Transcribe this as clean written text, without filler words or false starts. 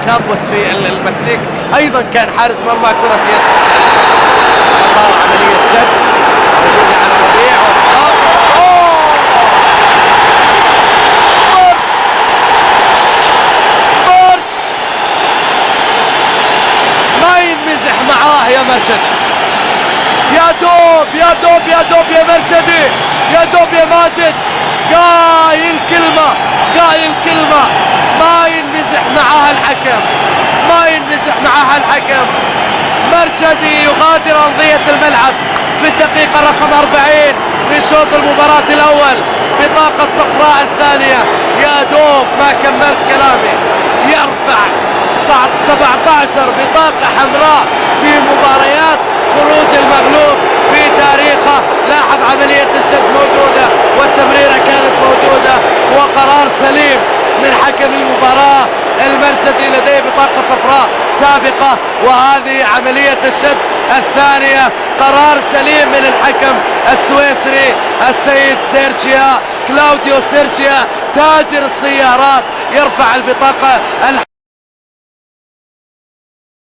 كامبوس في المكسيك أيضا كان حارس مرمى كرة يد. عملية شد موجودة على ربيع ما ينمزح معاه يا مرشدي. يا دوب يا دوب يا دوب يا مرشدي، يا دوب يا ماجد، قايل كلمة ما ينمزح معها الحكم، ما ينمزح معها الحكم. مرشدي يغادر أرضية الملعب في الدقيقة رقم 40 من شوط المباراة الأول. بطاقة الصفراء الثانية، يا دوب ما كملت كلامي، يرفع 17 بطاقة حمراء في مباريات خروج المغلوب في تاريخه. لاحظ عملية الشد موجودة والتمريرة كانت موجودة، وقرار سليم من حكم المباراة. المرشدي لديه بطاقة صفراء سابقة، وهذه عملية الشد الثانية. قرار سليم من الحكم السويسري السيد كلاوديو سيرشيا تاجر السيارات، يرفع البطاقة